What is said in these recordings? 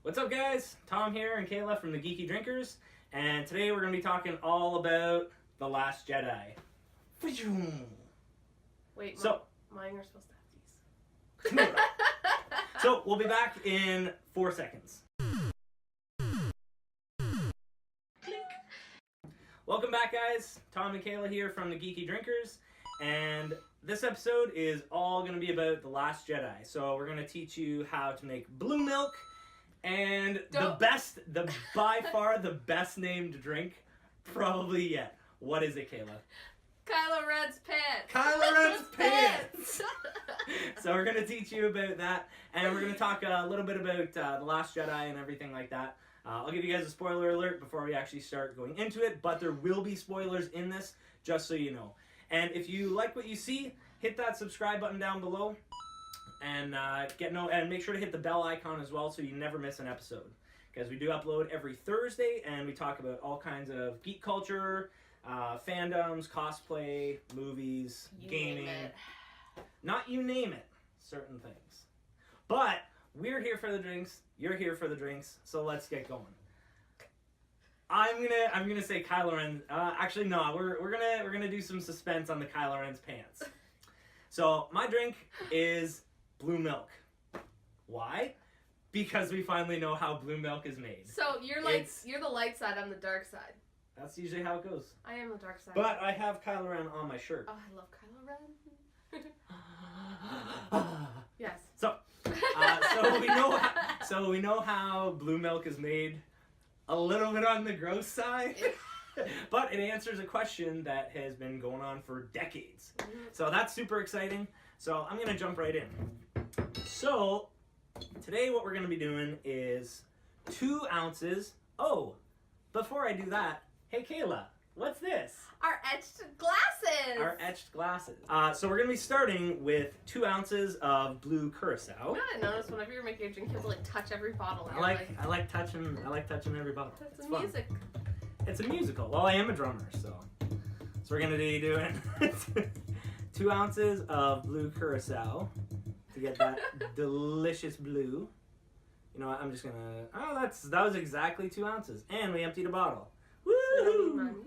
What's up, guys? Tom here and Kayla from the Geeky Drinkers, and today we're going to be talking all about The Last Jedi. Wait, so, mine are supposed to have these. So, we'll be back in 4 seconds. Welcome back, guys. Tom and Kayla here from the Geeky Drinkers, and this episode is all going to be about The Last Jedi. So, we're going to teach you how to make blue milk. And by far the best named drink probably yet. What is it, Kayla? KYLO REN'S PANTS. KYLO REN'S PANTS. So we're going to teach you about that. And we're going to talk a little bit about The Last Jedi and everything like that. I'll give you guys a spoiler alert before we actually start going into it. But there will be spoilers in this, just so you know. And if you like what you see, hit that subscribe button down below. And and make sure to hit the bell icon as well so you never miss an episode. Because we do upload every Thursday and we talk about all kinds of geek culture, fandoms, cosplay, movies, gaming. Not you name it, certain things. But we're here for the drinks, you're here for the drinks, so let's get going. I'm gonna say KYLO Ren. Actually no, we're gonna do some suspense on the KYLO REN'S PANTS. So my drink is blue milk. Why? Because we finally know how blue milk is made. So you're the light side, I'm the dark side. That's usually how it goes. I am the dark side. But I have KYLO Ren on my shirt. Oh, I love KYLO Ren. Yes. So we know how blue milk is made. A little bit on the gross side. But it answers a question that has been going on for decades. So that's super exciting. So I'm going to jump right in. So today what we're going to be doing is 2 ounces. Oh, before I do that, hey Kayla, what's this? Our etched glasses. Our etched glasses. So we're going to be starting with 2 ounces of blue Curaçao. I noticed whenever you're making a drink, you have to like touch every bottle. I like touching every bottle. It's fun. Music. It's a musical. Well, I am a drummer, so we're going to be doing 2 ounces of blue Curaçao to get that delicious blue. You know what, I'm just going to... Oh, that was exactly 2 ounces. And we emptied a bottle. Woo!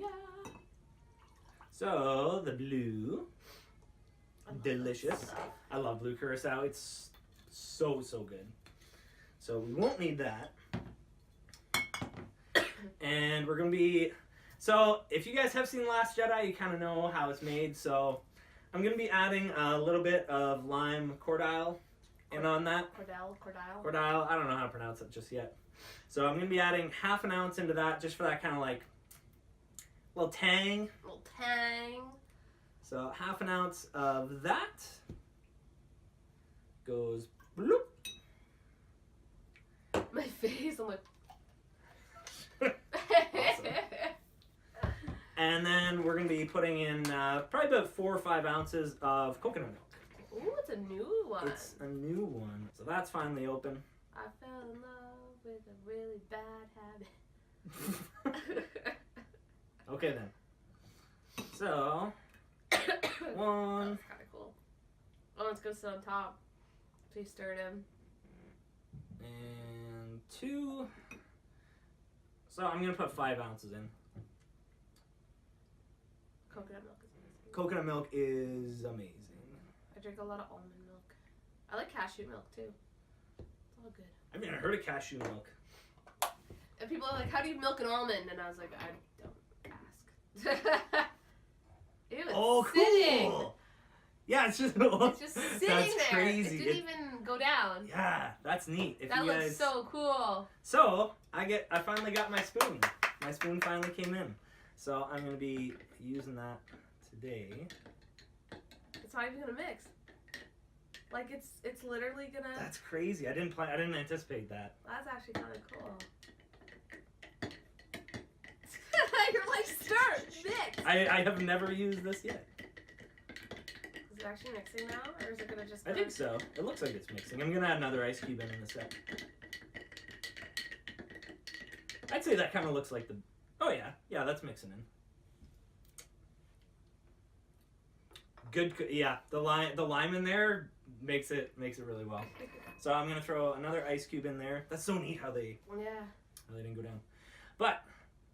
So, the blue. Delicious. I love blue Curaçao. It's so good. So, we won't need that. And we're going to be... So, if you guys have seen The Last Jedi, you kind of know how it's made. So, I'm going to be adding a little bit of lime Cordial in on that. Cordial. I don't know how to pronounce it just yet. So, I'm going to be adding half an ounce into that just for that kind of like little tang. So, half an ounce of that goes bloop. My face, I'm like... Awesome. And then we're going to be putting in probably about 4 or 5 ounces of coconut milk. Ooh, it's a new one. It's a new one. So that's finally open. I fell in love with a really bad habit. Okay then. So, 1. That's kind of cool. Oh, it's going to sit on top. So you stir it in. And 2. So I'm going to put 5 ounces in. Coconut milk is amazing. Coconut milk is amazing. I drink a lot of almond milk. I like cashew milk too. It's all good. I've never heard of cashew milk. And people are like, how do you milk an almond? And I was like, I don't ask. Ew, it's sitting. Cool. Yeah, it's just sitting that's there. Crazy. It didn't even go down. Yeah, that's neat. If that you looks guys... so cool. So I finally got my spoon. My spoon finally came in. So I'm gonna be using that today. It's not even gonna mix. Like it's literally gonna. That's crazy. I didn't anticipate that. That's actually kind of cool. You're like, stir, mix. I have never used this yet. Is it actually mixing now, or is it gonna just? I think so. It looks like it's mixing. I'm gonna add another ice cube in a sec. I'd say that kind of looks like the. Oh yeah, that's mixing in. Good, yeah. The lime in there makes it really well. So I'm gonna throw another ice cube in there. That's so neat how they didn't go down. But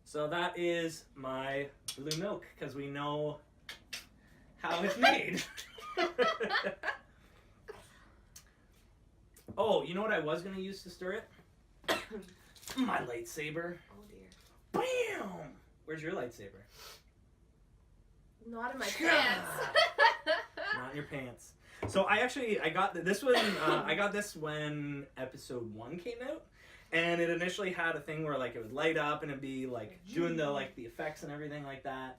so that is my blue milk because we know how it's made. Oh, you know what I was gonna use to stir it? My lightsaber. Oh dear. Bam! Where's your lightsaber? Not in my pants. Not in your pants. So I got this one. I got this when episode 1 came out, and it initially had a thing where like it would light up and it'd be like doing the effects and everything like that.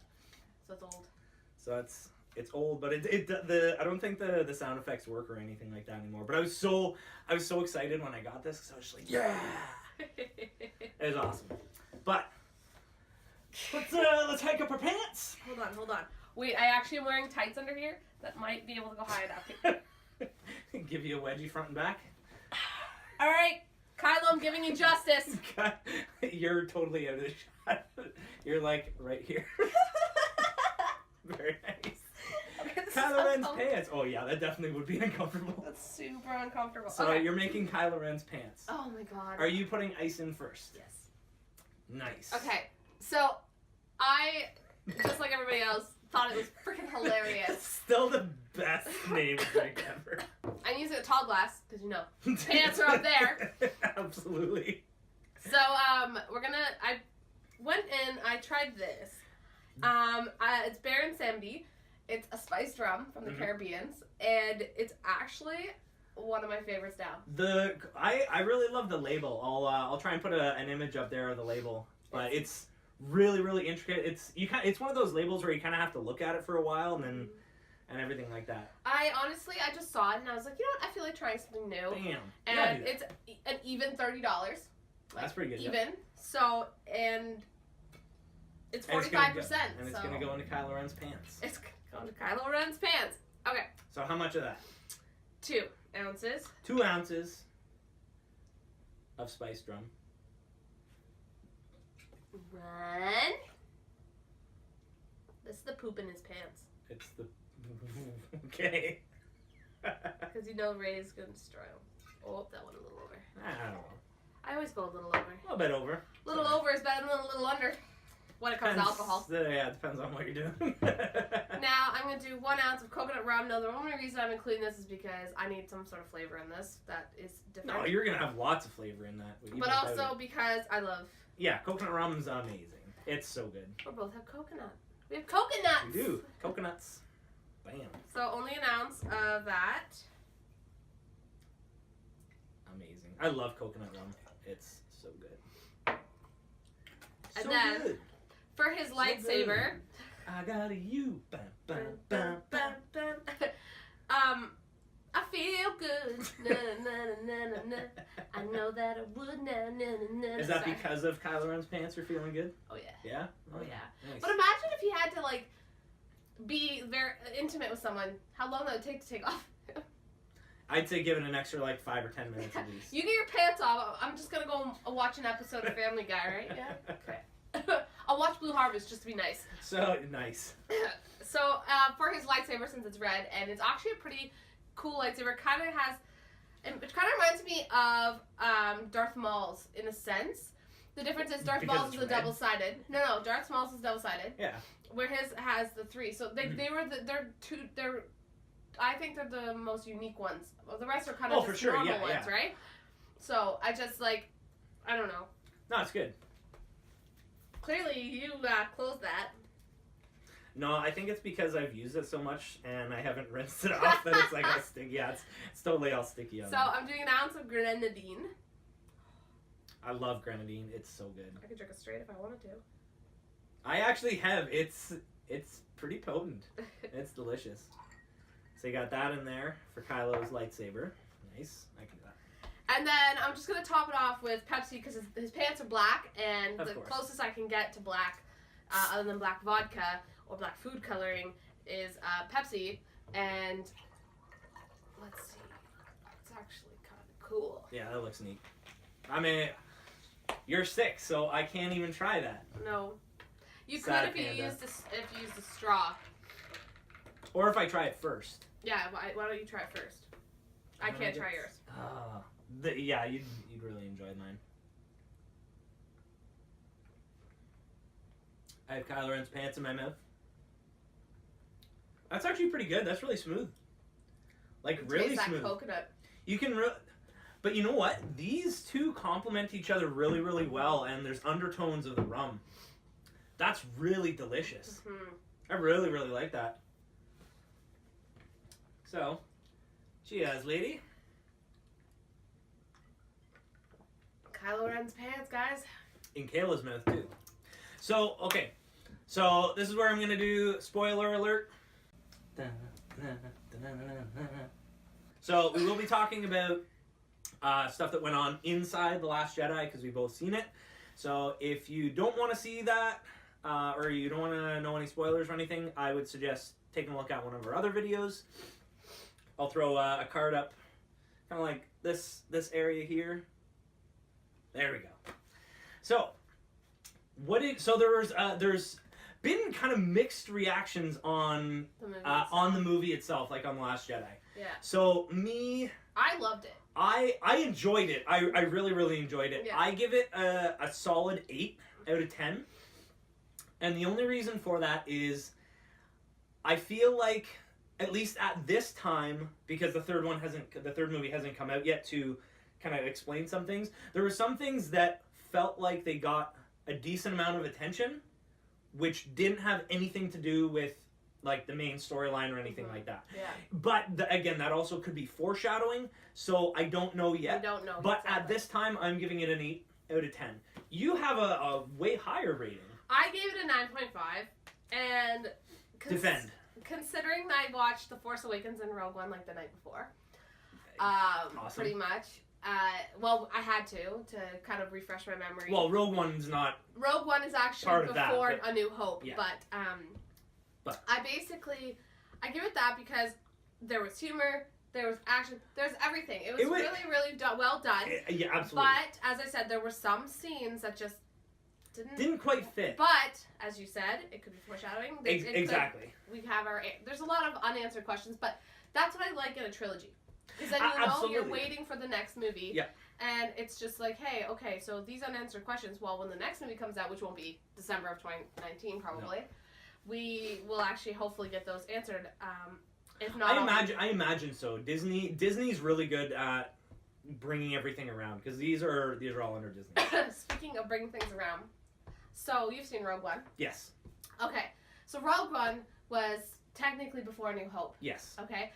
So it's old. So it's old, but I don't think the sound effects work or anything like that anymore. But I was so excited when I got this because I was just like, yeah, it was awesome. But let's hike up our pants. Hold on. Wait, I actually am wearing tights under here that might be able to go high enough. Give you a wedgie front and back. All right, KYLO, I'm giving you justice. You're totally out of the shot. You're like right here. Very nice. Okay, KYLO REN'S pants. Oh yeah, that definitely would be uncomfortable. That's super uncomfortable. So you're making KYLO REN'S pants. Oh my god. Are you putting ice in first? Yes. Nice. Okay, so I, just like everybody else, thought it was freaking hilarious. Still the best name drink ever. I'm using a tall glass, because you know, pants are up there. Absolutely. So, I went in, I tried this. It's Baron Samedi. It's a spiced rum from the Caribbean, and it's actually one of my favorites now. I really love the label. I'll try and put an image up there of the label, but it's really, really intricate. It's one of those labels where you kind of have to look at it for a while and everything like that. I just saw it and I was like, you know what? I feel like trying something new. Bam. And it's an even $30. That's pretty good. Even. Yep. So, and it's 45%. And it's gonna go into KYLO REN'S pants. It's going to KYLO REN'S pants. Okay. So how much of that? 2 ounces. 2 ounces of spiced rum. One. This is the poop in his pants. It's the okay. Because you know Ray's gonna destroy him. Oh, that went a little over. I don't know. I always go a little over. A little bit over. A little over is better than a little under when it comes to alcohol. Yeah, it depends on what you're doing. Now, I'm going to do 1 ounce of coconut rum. Now, the only reason I'm including this is because I need some sort of flavor in this that is different. No, you're going to have lots of flavor in that. But also because I love... Yeah, coconut rum's amazing. It's so good. We both have coconut. We have coconuts! We do. Coconuts. Bam. So, only an ounce of that. Amazing. I love coconut rum. It's so good. And so then, good. For his lightsaber... I got a you. Bam, bam, bam, bam, bam. I feel good. Na, na, na, na, na. I know that I would. Na, na, na, na. Is that because of KYLO REN'S pants you're feeling good? Oh yeah. Yeah? Oh yeah. Nice. But imagine if you had to like be very intimate with someone. How long would it take to take off? I'd say give it an extra like 5 or 10 minutes at least. You get your pants off. I'm just gonna go watch an episode of Family Guy, right? Yeah. Okay. I'll watch Blue Harvest just to be nice. So nice. So for his lightsaber, since it's red, and it's actually a pretty cool lightsaber, it kind of reminds me of Darth Maul's in a sense. The difference is Darth Maul's is a double-sided. No, Darth Maul's is double-sided. Yeah. Where his has the 3. So I think they're the most unique ones. Well, the rest are kind of just normal ones, right? So I just I don't know. No, it's good. Clearly, you closed that. No, I think it's because I've used it so much and I haven't rinsed it off that it's like all sticky. Yeah, it's totally all sticky on So I'm doing an ounce of Grenadine. I love Grenadine. It's so good. I could drink it straight if I wanted to. I actually have. It's pretty potent. It's delicious. So you got that in there for KYLO's lightsaber. Nice. I can do that. And then I'm just going to top it off with Pepsi because his pants are black, and the closest I can get to black, other than black vodka or black food coloring, is Pepsi. And let's see. It's actually kind of cool. Yeah, that looks neat. I mean, you're 6, so I can't even try that. No. You could if you used a straw. Or if I try it first. Yeah, why don't you try it first? I can't try yours. Yeah, you'd really enjoy mine. I have KYLO REN'S Pants in my mouth. That's actually pretty good. That's really smooth. Like, really smooth. That coconut. You can but you know what? These two complement each other really, really well, and there's undertones of the rum. That's really delicious. Mm-hmm. I really, really like that. So, cheers, lady. KYLO REN'S Pants, guys. In Kayla's mouth, too. So, okay. So, this is where I'm going to do spoiler alert. So, we will be talking about stuff that went on inside The Last Jedi, because we've both seen it. So, if you don't want to see that, or you don't want to know any spoilers or anything, I would suggest taking a look at one of our other videos. I'll throw a card up, kind of like this area here. There we go. So, there's been kind of mixed reactions on the movie itself, like on The Last Jedi. Yeah. So I loved it. I enjoyed it. I really, really enjoyed it. Yeah. I give it a solid 8 out of 10. And the only reason for that is I feel like, at least at this time, because the third movie hasn't come out yet to kind of explain some things, there were some things that felt like they got a decent amount of attention, which didn't have anything to do with like the main storyline or anything like that. Yeah. But again, that also could be foreshadowing, so I don't know yet. I don't know. But exactly. At this time, I'm giving it an 8 out of 10. You have a way higher rating. I gave it a 9.5, and defend. Considering I watched The Force Awakens and Rogue One like the night before, awesome. Pretty much. Well, I had to kind of refresh my memory. Well, Rogue One is actually before that, A New Hope, yeah. But I give it that because there was humor, there was action, there's everything. It was really, really well done. Yeah, absolutely. But as I said, there were some scenes that just didn't quite fit. But as you said, it could be foreshadowing. Exactly. There's a lot of unanswered questions, but that's what I like in a trilogy. Because then you're waiting for the next movie. Yeah. And it's just like, hey, okay, so these unanswered questions, well, when the next movie comes out, which won't be December of 2019 probably, we will actually hopefully get those answered. If not, I imagine so. Disney's really good at bringing everything around, because these are all under Disney. Speaking of bringing things around, so you've seen Rogue One? Yes. Okay, so Rogue One was technically before A New Hope. Yes. Okay,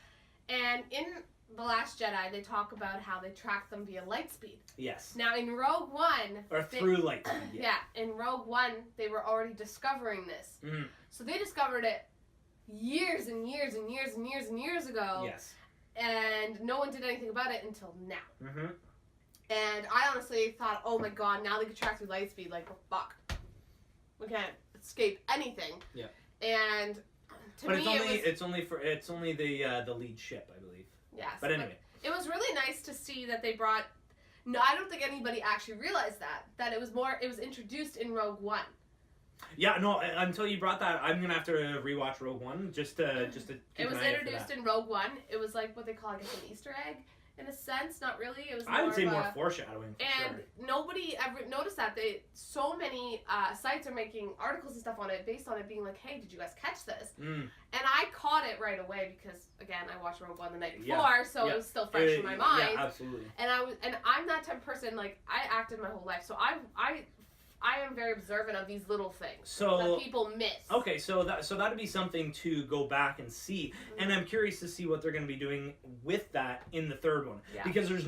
and in The Last Jedi, they talk about how they track them via light speed. Yes. Now in Rogue One, through light speed. Yeah. In Rogue One, they were already discovering this. Mm-hmm. So they discovered it years and years and years and years and years ago. Yes. And no one did anything about it until now. Mm-hmm. And I honestly thought, oh my god, now they can track through light speed. Like, well, fuck, we can't escape anything. Yeah. And but it's only the lead ship, I believe. Yes. But anyway, it was really nice to see that they brought. No, I don't think anybody actually realized that it was introduced in Rogue One. Yeah, no. Until you brought that, I'm gonna have to rewatch Rogue One just to. It was introduced in Rogue One. It was like what they call, I guess, an Easter egg. In a sense, not really. It was. I would say more foreshadowing. And nobody ever noticed that. So many sites are making articles and stuff on it based on it being like, "Hey, did you guys catch this?" Mm. And I caught it right away because, again, I watched Rogue One the night before, so it was still fresh in my mind. Yeah, absolutely. And I'm that type of person. Like, I acted my whole life, so I am very observant of these little things that people miss. Okay, so that'd be something to go back and see, mm-hmm. And I'm curious to see what they're going to be doing with that in the third one, because there's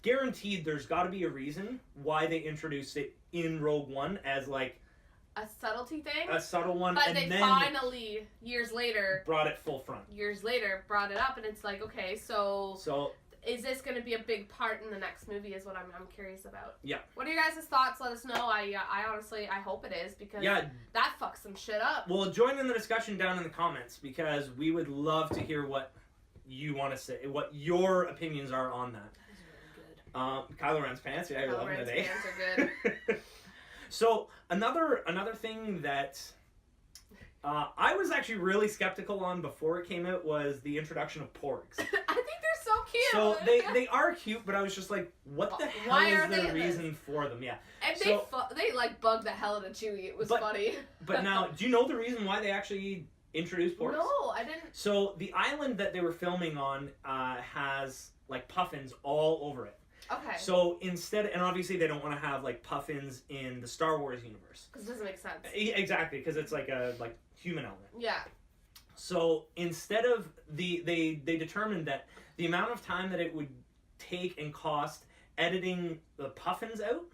guaranteed there's got to be a reason why they introduced it in Rogue One as like a subtlety thing, a subtle one, but and they then finally years later brought it full front. Brought it up, and it's like, okay, so. Is this going to be a big part in the next movie is what I'm curious about. Yeah. What are your guys' thoughts? Let us know. I honestly, I hope it is, because that fucks some shit up. Well, join in the discussion down in the comments, because we would love to hear what you want to say, what your opinions are on that. That is really good. KYLO REN'S Pants. Yeah, you're loving it, eh? Pants are good. So, another thing that I was actually really skeptical on before it came out was the introduction of porgs. I think they're so cute. So they are cute, but I was just like, what the hell is the reason for them? Yeah. And they like bugged the hell out of Chewie. It was funny. But now, do you know the reason why they actually introduced porgs? No, I didn't. So the island that they were filming on has like puffins all over it. Okay. So instead, and obviously they don't want to have like puffins in the Star Wars universe. Because it doesn't make sense. Exactly, because it's like a human element. Yeah. So instead of they determined that the amount of time that it would take and cost editing the puffins out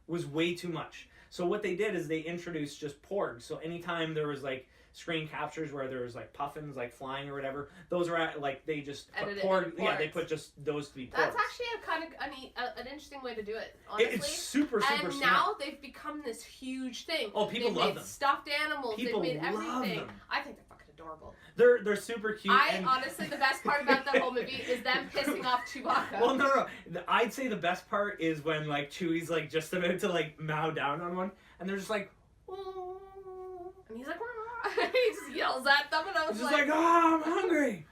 was way too much. So what they did is they introduced just porgs. So anytime there was like screen captures where there was like puffins like flying or whatever, those are like they just put porg. Yeah, they put just those to be porgs. That's actually a kind of an interesting way to do it. Honestly, it's super and smart. now they've become this huge thing. Oh, people love them. Stuffed animals. People they've made love everything. them. I think they're fucking adorable. They're super cute. Honestly, the best part about the whole movie is them pissing off Chewbacca. Well, no. I'd say the best part is when like Chewie's like just about to like mow down on one, and they're just like, oh, and he's like, he just yells at them, and I was just like, oh, I'm hungry,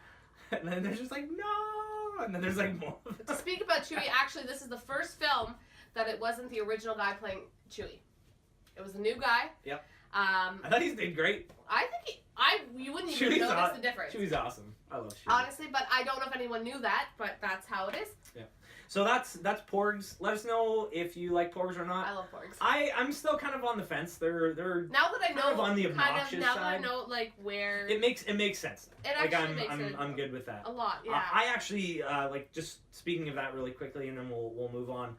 and then they're just like, no, and then there's like more. To speak about Chewie, actually, this is the first film that it wasn't the original guy playing Chewie. It was a new guy. Yep. I thought he did great. I think you wouldn't even notice the difference. Chewie's awesome. I love Chewie. Honestly, but I don't know if anyone knew that, but that's how it is. Yeah. So that's porgs. Let us know if you like porgs or not. I love porgs. I'm still kind of on the fence. They're now that I know kind of on the obnoxious now side. that I know like where it makes sense. It like actually makes sense. I'm good with that. A lot, yeah. I actually like just speaking of that really quickly, and then we'll move on.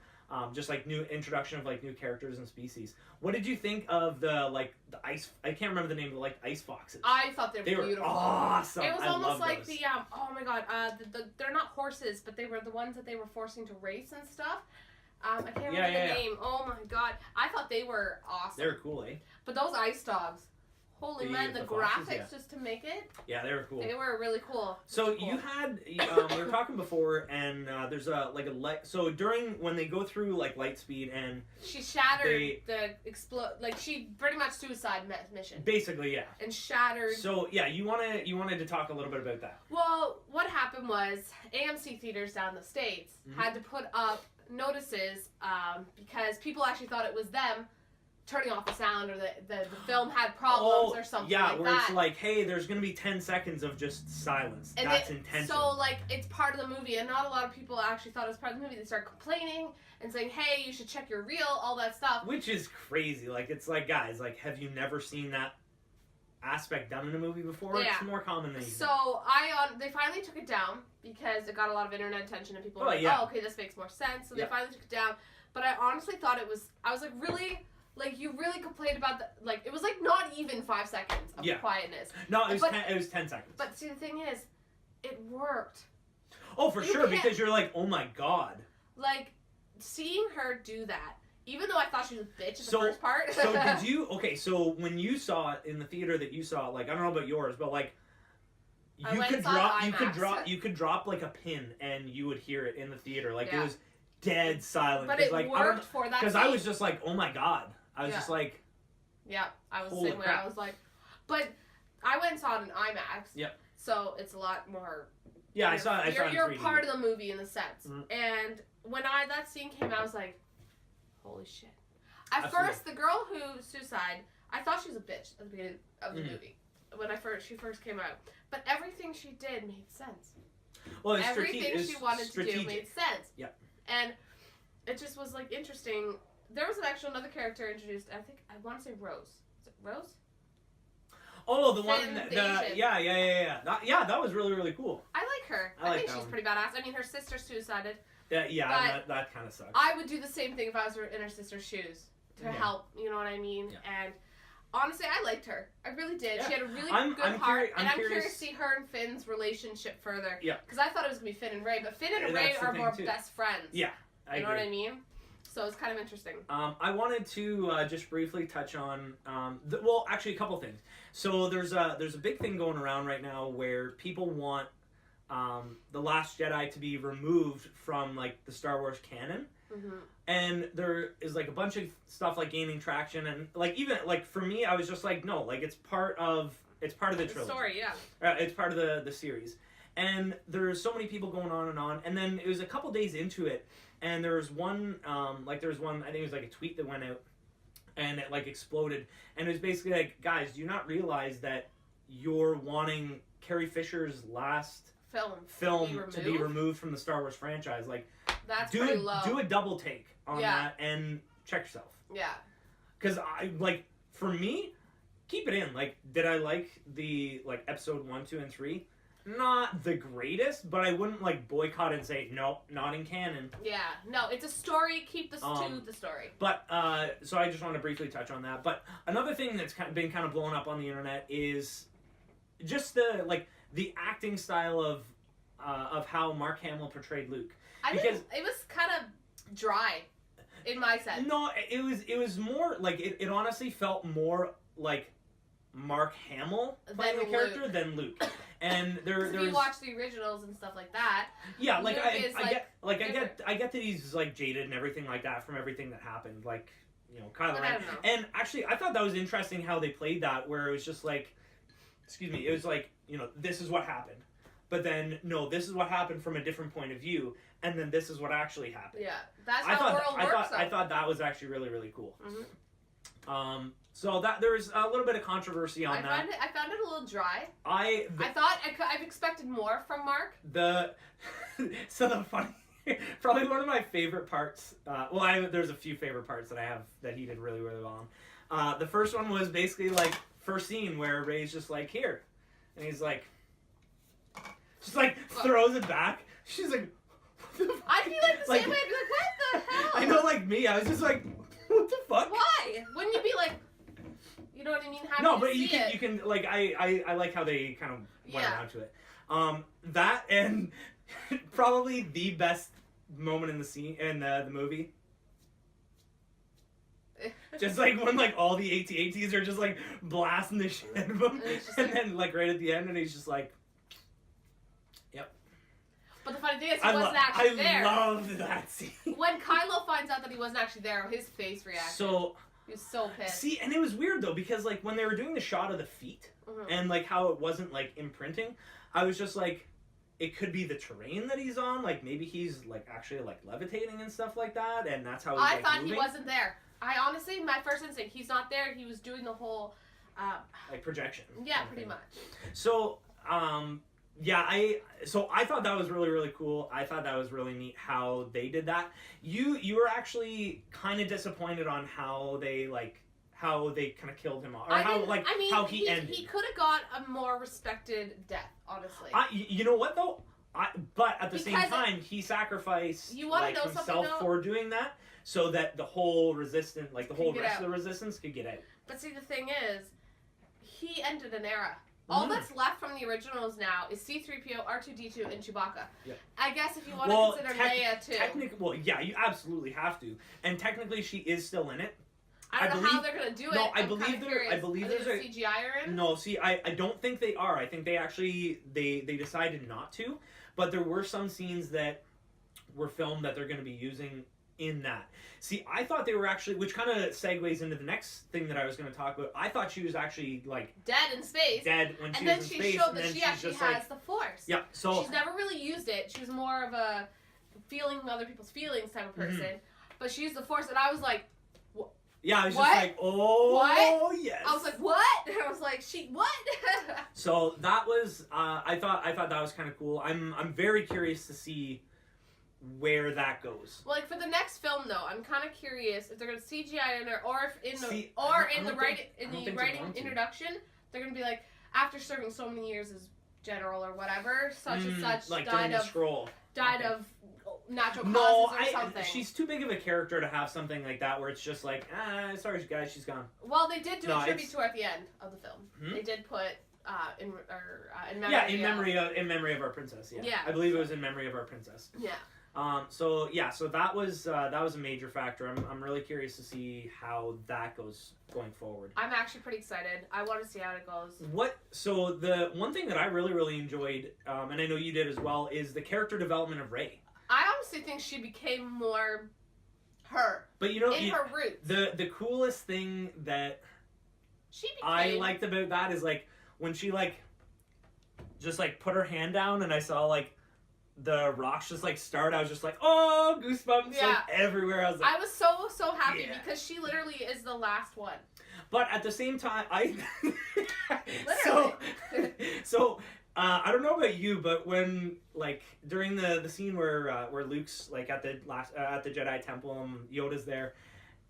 Just like new introduction of like new characters and species. What did you think of the ice? I can't remember the name of the ice foxes. I thought they were beautiful. Awesome. It was almost like those. oh my god, they're not horses, but they were the ones that they were forcing to race and stuff. I can't remember the name. Oh my god, I thought they were awesome. They were cool, eh? But those ice dogs. Holy man, the graphics foxes, just to make it. Yeah, they were cool. They were really cool. So you had we were talking before, and there's so during when they go through like light speed and she shattered she pretty much suicide mission. Basically, yeah. And shattered. So yeah, you wanted to talk a little bit about that. Well, what happened was AMC theaters down the States had to put up notices because people actually thought it was them turning off the sound, or the film had problems or something like that. Yeah, where it's like, hey, there's going to be 10 seconds of just silence. And that's intentional. So, like, it's part of the movie, and not a lot of people actually thought it was part of the movie. They started complaining and saying, hey, you should check your reel, all that stuff. Which is crazy. Like, it's like, guys, like, have you never seen that aspect done in a movie before? Yeah. It's more common than you think. So, they finally took it down because it got a lot of internet attention, and people were like, oh, okay, this makes more sense. So they finally took it down. But I honestly thought I was like, really... Like, you really complained about it was like not even 5 seconds of quietness. No, it was 10 seconds. But see, the thing is, it worked. Oh, for sure, because you're like, oh my god. Like, seeing her do that, even though I thought she was a bitch in the first part. So so when you saw it in the theater that you saw, like, I don't know about yours, but like, you could drop like a pin and you would hear it in the theater. Like, it was dead silent. But it worked for that. Because I was just like, oh my god. I was just like... Yeah, I was the same way. I was like... But I went and saw it in IMAX. Yep. So it's a lot more... Yeah, I saw it in 3D. You're part of the movie in a sense. Mm-hmm. And when that scene came out, I was like, holy shit. At first, the girl who suicide, I thought she was a bitch at the beginning of the movie. When she first came out. But everything she did made sense. Well, everything she wanted to do made sense. Yep. And it just was like interesting... There was another character introduced. I want to say Rose. Is it Rose? Oh, the one. Yeah. That was really, really cool. I like her. I think she's pretty badass. I mean, her sister suicided. Yeah, that kind of sucks. I would do the same thing if I was in her sister's shoes to help. You know what I mean? Yeah. And honestly, I liked her. I really did. Yeah. She had a really good heart, and I'm curious to see her and Finn's relationship further. Yeah. Because I thought it was gonna be Finn and Rey, but Finn and Rey are more best friends. Yeah. You know what I mean? So it's kind of interesting. I wanted to just briefly touch on, actually a couple things. So there's a big thing going around right now where people want The Last Jedi to be removed from like the Star Wars canon And there is like a bunch of stuff like gaining traction, and like even like for me, I was just like, no, like it's part of the trilogy. Story, yeah. It's part of the series, and there's so many people going on, and then it was a couple days into it, and there was one I think it was like a tweet that went out, and it like exploded, and it was basically like, guys, do you not realize that you're wanting Carrie Fisher's last film to be removed from the Star Wars franchise? Like, that's pretty low. Do a double take on that and check yourself. Yeah. Because for me, keep it in. Like, did I like the like episode 1, 2, and 3? Not the greatest, but I wouldn't like boycott it and say nope, not in canon. Yeah, no, it's a story. Keep this to the story. But so I just want to briefly touch on that. But another thing that's been kind of blowing up on the internet is just the acting style of how Mark Hamill portrayed Luke. I think it was kind of dry, in my sense. No, it was more like it honestly felt more like Mark Hamill playing the character than Luke. And there's you watch the originals and stuff like that. Yeah, like I get that he's like jaded and everything like that from everything that happened, like, you know, KYLO REN. And actually, I thought that was interesting how they played that, where it was just like, it was like, you know, this is what happened, but then no, this is what happened from a different point of view, and then this is what actually happened. Yeah, that's how the world works. I thought that was actually really, really cool. So that there's a little bit of controversy on that. I found it a little dry. I thought I've expected more from Mark. So the funny, probably one of my favorite parts. There's a few favorite parts that I have that he did really, really well on. The first one was basically like first scene where Rey's just like, here, and he's like, just like throws it back. She's like, what the fuck? I'd be like the same way. I'd be like, what the hell? I know, like me, I was just like, what the fuck? Why? Wouldn't you be like, you know what I mean? No, but you can like I like how they kind of went around to it. That and probably the best moment in the scene in the movie. Just like when like all the AT-ATs are just like blasting the shit out of him, and then like right at the end, and he's just like, yep. But the funny thing is, he wasn't actually there. I love that scene. When Kylo finds out that he wasn't actually there, his face reaction. He was so pissed. See, and it was weird though, because like when they were doing the shot of the feet and like how it wasn't like imprinting, I was just like, it could be the terrain that he's on. Like maybe he's like actually like levitating and stuff like that, and that's how he's like thought moving. He wasn't there. I honestly, my first instinct, he's not there. He was doing the whole like projection. Yeah, pretty much. So I thought that was really, really cool. I thought that was really neat how they did that. You were actually kind of disappointed on how they kind of killed him off, or how he ended. He could have got a more respected death, honestly. You know what though? But at the same time, he sacrificed himself for doing that, so that the whole resistance, like the whole rest of the resistance, could get out. But see, the thing is, he ended an era. All that's left from the originals now is C-3PO, R2-D2, and Chewbacca. Yep. I guess if you want to consider Leia too. Yeah, you absolutely have to. And technically, she is still in it. I don't know how they're gonna do it. No, I believe there's a CGI are in. No, see, I don't think they are. I think they actually they decided not to. But there were some scenes that were filmed that they're going to be using in that. See, I thought they were actually, which kind of segues into the next thing that I was going to talk about. I thought she was actually like dead in space. Dead when she was in space. And then she showed that she actually has the Force. Yeah, so she's never really used it. She was more of a feeling other people's feelings type of person. But she used the Force, and I was like, what? Yeah, I was just like, oh, what? Yes. I was like, what? And I was like, what? So that was, I thought that was kind of cool. I'm very curious to see where that goes. Well, like for the next film though, I'm kind of curious if they're gonna CGI in there, or if in the writing introduction, they're gonna be like, after serving so many years as general or whatever, such and such like died of natural causes or something. She's too big of a character to have something like that where it's just like, sorry guys, she's gone. Well, they did do a tribute to her at the end of the film. They did put in memory. In memory of our princess. Yeah. I believe it was in memory of our princess. Yeah. So that was a major factor. I'm really curious to see how that goes going forward. I'm actually pretty excited. I want to see how it goes. So the one thing that I really, really enjoyed, and I know you did as well, is the character development of Rey. I honestly think she became more her. But you know, her roots. The coolest thing that I liked about that is like when she like just like put her hand down and I saw like the rocks just like start. I was just like, oh, goosebumps like everywhere. I was like, I was so happy because she literally is the last one. But at the same time, I literally. so I don't know about you, but when like during the scene where Luke's like at the Jedi temple and Yoda's there,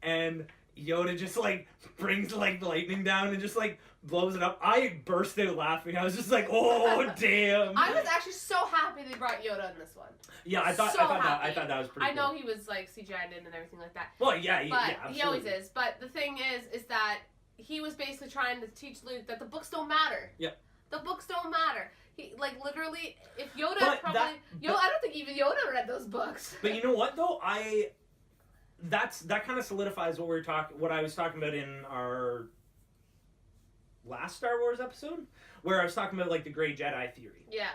and Yoda just like brings like lightning down and just like blows it up, I burst out laughing. I was just like, oh damn! I was actually so happy they brought Yoda in this one. Yeah, I thought that was pretty. I know he was like CGI'd in and everything like that. Well, yeah, he always is. But the thing is that he was basically trying to teach Luke that the books don't matter. Yep. The books don't matter. He like literally, if Yoda I don't think even Yoda read those books. But you know what though, that kind of solidifies what I was talking about in our last Star Wars episode, where I was talking about like the Grey Jedi theory. Yeah.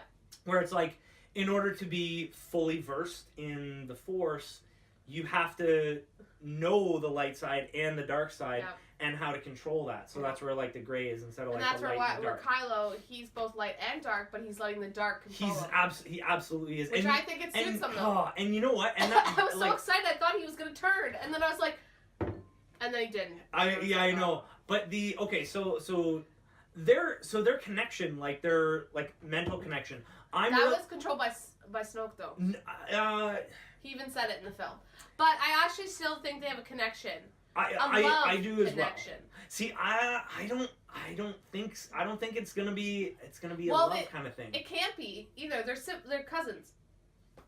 Where it's like, in order to be fully versed in the Force, you have to know the light side and the dark side and how to control that. So that's where like the gray is instead of like the light and the dark. Where Kylo, he's both light and dark, but he's letting the dark control him. He absolutely is. Which I think it suits him though. And you know what? And that, I was so excited. I thought he was gonna turn, and then I was like, and then he didn't. I know. But their connection, like their like mental connection. Was controlled by Snoke though. He even said it in the film. But I actually still think they have a connection. I do as well. See, I don't think it's gonna be a love kind of thing. It can't be either. They're cousins.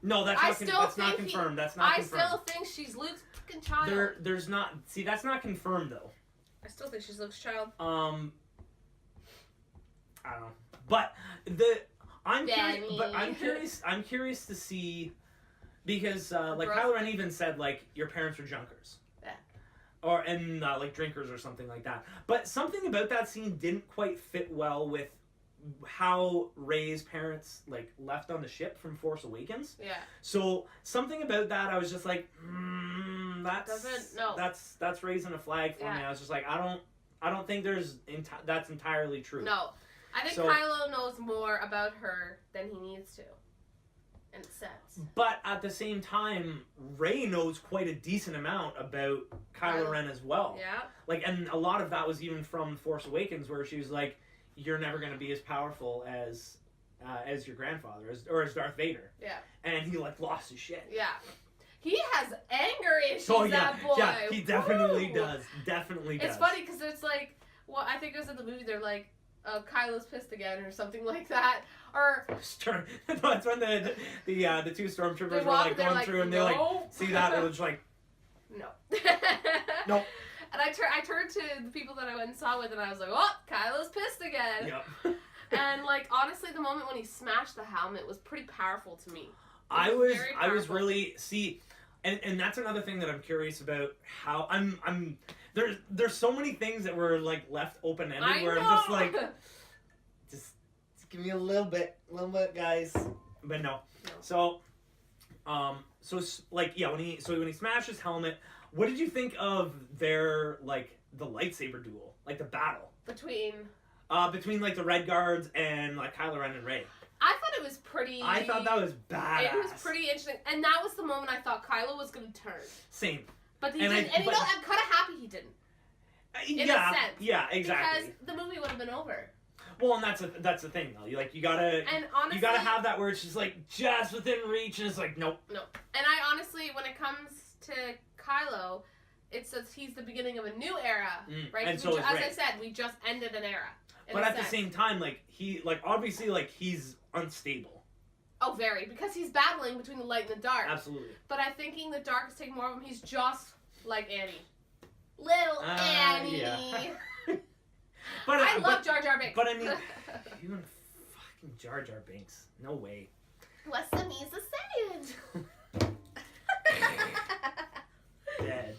No, that's not confirmed. I still think she's Luke's fucking child. There's not. See, that's not confirmed though. I still think she's Luke's child. I don't know, but I'm curious to see, because like Kylo Ren even said like your parents were junkers. And like drinkers or something like that. But something about that scene didn't quite fit well with how Rey's parents like left on the ship from Force Awakens. Yeah. So something about that, I was just like, that's raising a flag for me. I was just like, I don't think that's entirely true. No, I think Kylo knows more about her than he needs to. In a sense. But at the same time, Rey knows quite a decent amount about Kylo Ren as well. Yeah. Like, and a lot of that was even from Force Awakens, where she was like, "You're never going to be as powerful as your grandfather, or as Darth Vader." Yeah. And he like lost his shit. Yeah. He has anger issues. That boy. Yeah, he definitely does. Definitely does. It's funny because it's like, well, I think it was in the movie. They're like, Kylo's pissed again or something like that. Or that's when the two stormtroopers were like going through and they like see that and it was like no. Nope. And I turned to the people that I went and saw with and I was like, oh, Kylo's pissed again. Yep. And like honestly, the moment when he smashed the helmet was pretty powerful to me. I was really and that's another thing that I'm curious about, how I'm there's so many things that were like left open ended where I'm just like just give me a little bit guys. But no. So like when he smashed his helmet, what did you think of their like the lightsaber duel, like the battle between like the Red Guards and like Kylo Ren and Rey? I thought it was pretty... I thought that was badass. It was pretty interesting. And that was the moment I thought Kylo was going to turn. Same. But he didn't. And you know, I'm kind of happy he didn't. In a sense. Yeah, exactly. Because the movie would have been over. Well, and that's the thing, though. You gotta have that where it's just like just within reach, and it's like nope. Nope. And I honestly, when it comes to Kylo, it says he's the beginning of a new era, right? And so as I said, we just ended an era. But at the same time, obviously he's unstable. Oh, very, because he's battling between the light and the dark. Absolutely. But I'm thinking the dark is taking more of him. He's just like Annie. Little Annie. Yeah. But I love Jar Jar Binks. But I mean, you and fucking Jar Jar Binks. No way. What's the means of saying? Dead.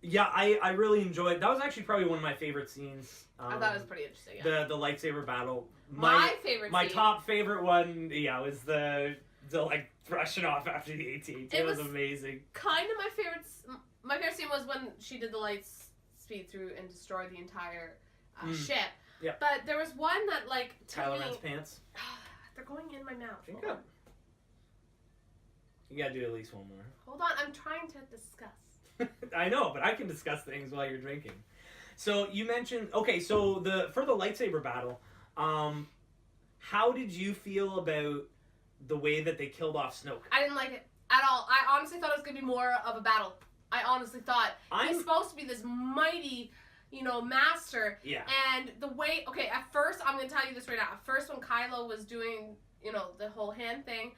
Yeah, I really enjoyed. That was actually probably one of my favorite scenes. I thought it was pretty interesting. Yeah. The lightsaber battle. My favorite. My top favorite one. Yeah, was the to like brush it off after the AT-AT. It was amazing. Kind of my favorite. My favorite scene was when she did the light speed through and destroyed the entire ship. Yep. But there was one that like KYLO REN'S pants. They're going in my mouth. Drink up. You gotta do at least one more. Hold on, I'm trying to discuss. I know, but I can discuss things while you're drinking. So you mentioned so for the lightsaber battle, how did you feel about the way that they killed off Snoke? I didn't like it at all. I honestly thought it was gonna be more of a battle. I honestly thought he's supposed to be this mighty, master. Yeah. And the way, at first, I'm going to tell you this right now. At first, when Kylo was doing, the whole hand thing,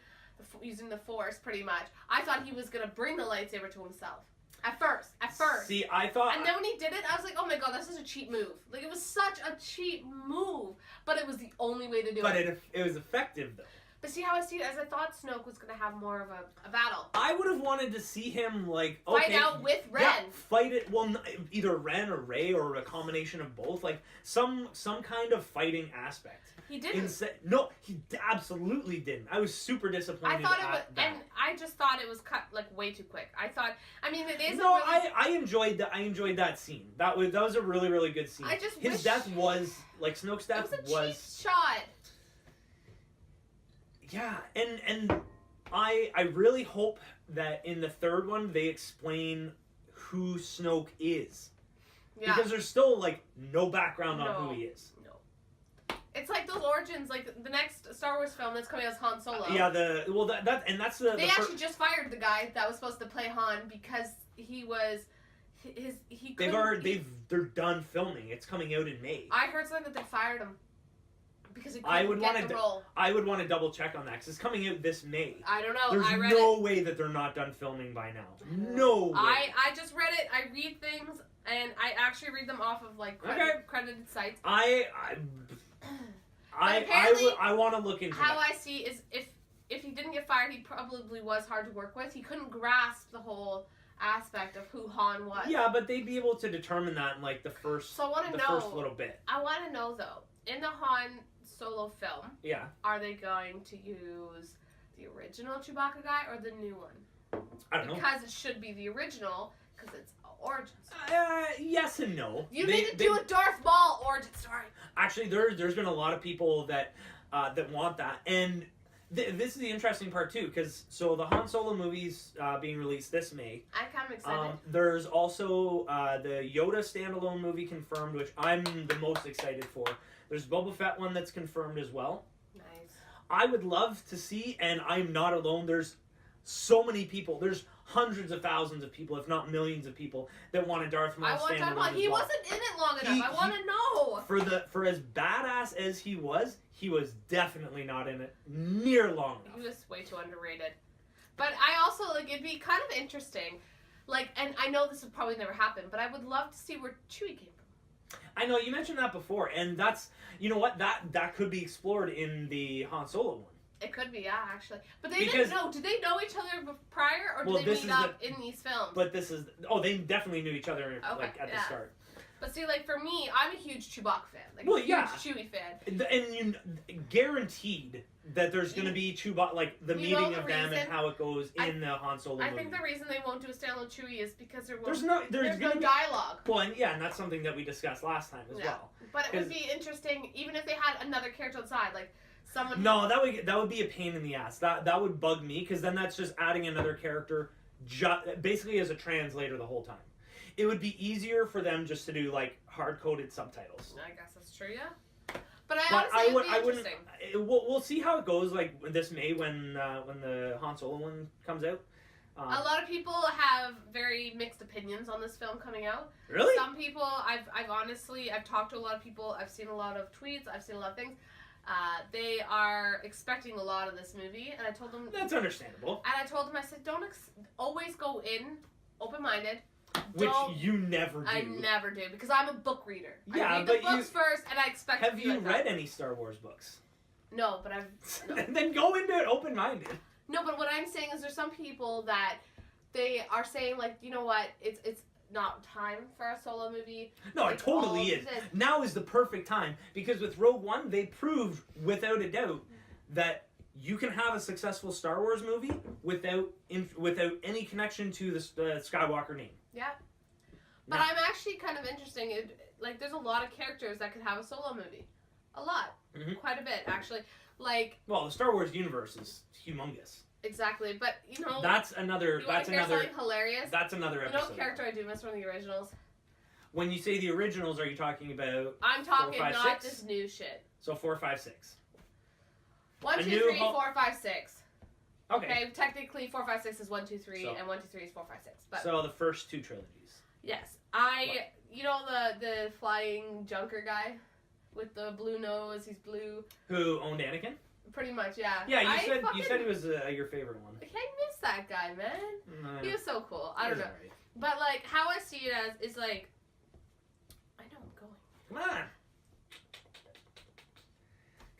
using the Force, pretty much, I thought he was going to bring the lightsaber to himself. At first. See, I thought... And then when he did it, I was like, oh my god, that's such a cheap move. Like, it was such a cheap move. But it was the only way to do it. But it was effective, though. But see how I see it as I thought Snoke was going to have more of a battle. I would have wanted to see him, like, fight out with Ren. Yeah, fight it, either Ren or Rey or a combination of both. Like, some kind of fighting aspect. He didn't. No, he absolutely didn't. I was super disappointed. I thought it was, and I just thought it was cut, like, way too quick. It is. No, I enjoyed that. I enjoyed that scene. That was a really, really good scene. His death was, like, Snoke's death was. It was a cheap shot. Yeah, and I really hope that in the third one they explain who Snoke is. Yeah. Because there's still, like, no background on who he is. No. It's like those origins, like the next Star Wars film that's coming out is Han Solo. Yeah, that's the... They actually just fired the guy that was supposed to play Han because he was... They're done filming. It's coming out in May. I heard something that they fired him. Because he couldn't get the role. I would want to double check on that because it's coming out this May. I don't know. There's no way that they're not done filming by now. No way. I just read it. I read things, and I actually read them off of like credited sites. I want to look into how that. I see is if he didn't get fired, he probably was hard to work with. He couldn't grasp the whole aspect of who Han was. Yeah, but they'd be able to determine that in like the first first little bit. I want to know though, in the Han Solo film, are they going to use the original Chewbacca guy or the new one? I don't know. Because it should be the original, because it's origin story. Yes and no. You need to do a Darth Maul origin story. Actually, there's been a lot of people that want that, and this is the interesting part too, because so the Han Solo movie's being released this May. I'm kind of excited. There's also the Yoda standalone movie confirmed, which I'm the most excited for. There's Boba Fett one that's confirmed as well. Nice. I would love to see, and I'm not alone, there's so many people. There's hundreds of thousands of people, if not millions of people, that want a Darth Maul standalone. He wasn't in it long enough. I want to know. For as badass as he was definitely not in it near long enough. He was way too underrated. But I also, it'd be kind of interesting, and I know this would probably never happen, but I would love to see where Chewie came from. I know, you mentioned that before, and that's, you know what, that could be explored in the Han Solo one. It could be, yeah, actually. But they didn't know. Did they know each other prior, or did they meet up in these films? But they definitely knew each other, at the start. But see, for me, I'm a huge Chewbacca fan. Huge Chewie fan. And you guaranteed that there's going to be Chewbacca, the meeting of them and how it goes in the Han Solo movie. I think the reason they won't do a standalone Chewie is because there's no dialogue. Well, and that's something that we discussed last time as well. But it would be interesting, even if they had another character on the side, someone... No, that would be a pain in the ass. That would bug me, because then that's just adding another character basically as a translator the whole time. It would be easier for them just to do hard-coded subtitles. I guess that's true, yeah. But honestly, it'd be interesting. We'll see how it goes this May when the Han Solo one comes out. A lot of people have very mixed opinions on this film coming out. Really? Some people, I've honestly talked to a lot of people. I've seen a lot of tweets. I've seen a lot of things. They are expecting a lot of this movie, and I told them that's understandable. And I told them, I said, don't always go in open-minded. Which you never do. I never do, because I'm a book reader. Yeah, I read the books first, and I expect Have you read any Star Wars books? No, but I've... No. Then go into it open-minded. No, but what I'm saying is there's some people that they are saying, you know what, it's not time for a Solo movie. No, it totally is. Now is the perfect time, because with Rogue One, they proved, without a doubt, that you can have a successful Star Wars movie without any connection to the Skywalker name. Yeah. But I'm actually kind of interesting. Like, there's a lot of characters that could have a solo movie. A lot. Mm-hmm. Quite a bit, actually. Like... Well, the Star Wars universe is humongous. Exactly, but, you know... That's another... something hilarious? That's another episode. You know what character I do miss from the originals? When you say the originals, are you talking about... I'm talking 4, 5, not 6? This new shit. So 4, 5, 6. 1, 2, 3, 4, 5, 6. Okay. Technically 4, 5, 6 is 1, 2, 3, and 1, 2, 3 is 4, 5, 6. But so the first 2 trilogies. Yes. You know the flying junker guy with the blue nose, he's blue. Who owned Anakin? Pretty much, yeah. Yeah, you said he was your favorite one. I miss that guy, man. He was so cool. I don't know. Right. But, like, how I see it as is, like, I know I'm going. Come on.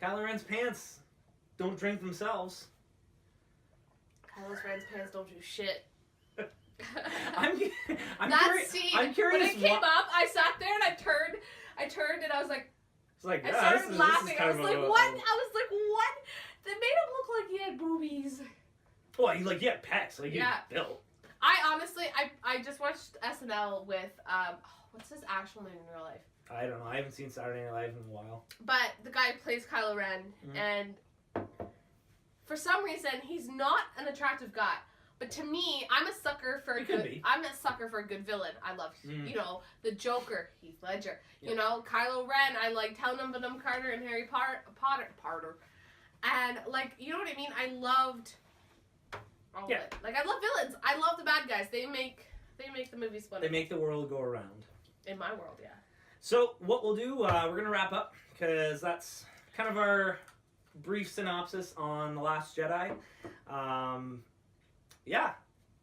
KYLO REN'S Pants don't drink themselves. KYLO REN'S Pants don't do shit. I'm curious. When it came up, I sat there and I turned and I was like, I started laughing. I was like, what? They made him look like he had boobies. Well, he had pecs. Like, he was built. I honestly, I just watched SNL with, what's his actual name in real life? I don't know. I haven't seen Saturday Night Live in a while. But the guy who plays Kylo Ren, and for some reason, he's not an attractive guy. But to me, I'm a sucker for a good villain. I love, the Joker, Heath Ledger. Yep. You know, Kylo Ren, I like Helena Bonham Carter and Harry Potter. And, like, you know what I mean? I loved all of it. Like, I love villains. I love the bad guys. They make the movies fun. They make the world go around. In my world, yeah. So, what we'll do, we're going to wrap up, because that's kind of our brief synopsis on The Last Jedi. Yeah,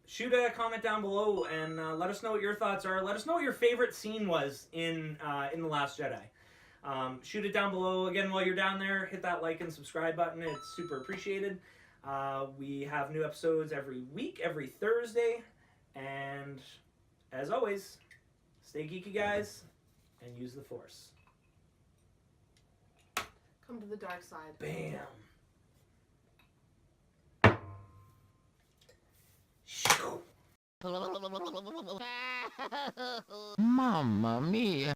shoot a comment down below and let us know what your thoughts are. Let us know what your favorite scene was in The Last Jedi. Shoot it down below. Again, while you're down there, hit that like and subscribe button. It's super appreciated. We have new episodes every week, every Thursday. And as always, stay geeky, guys, and use the Force. Come to the dark side. Bam. Mamma mia.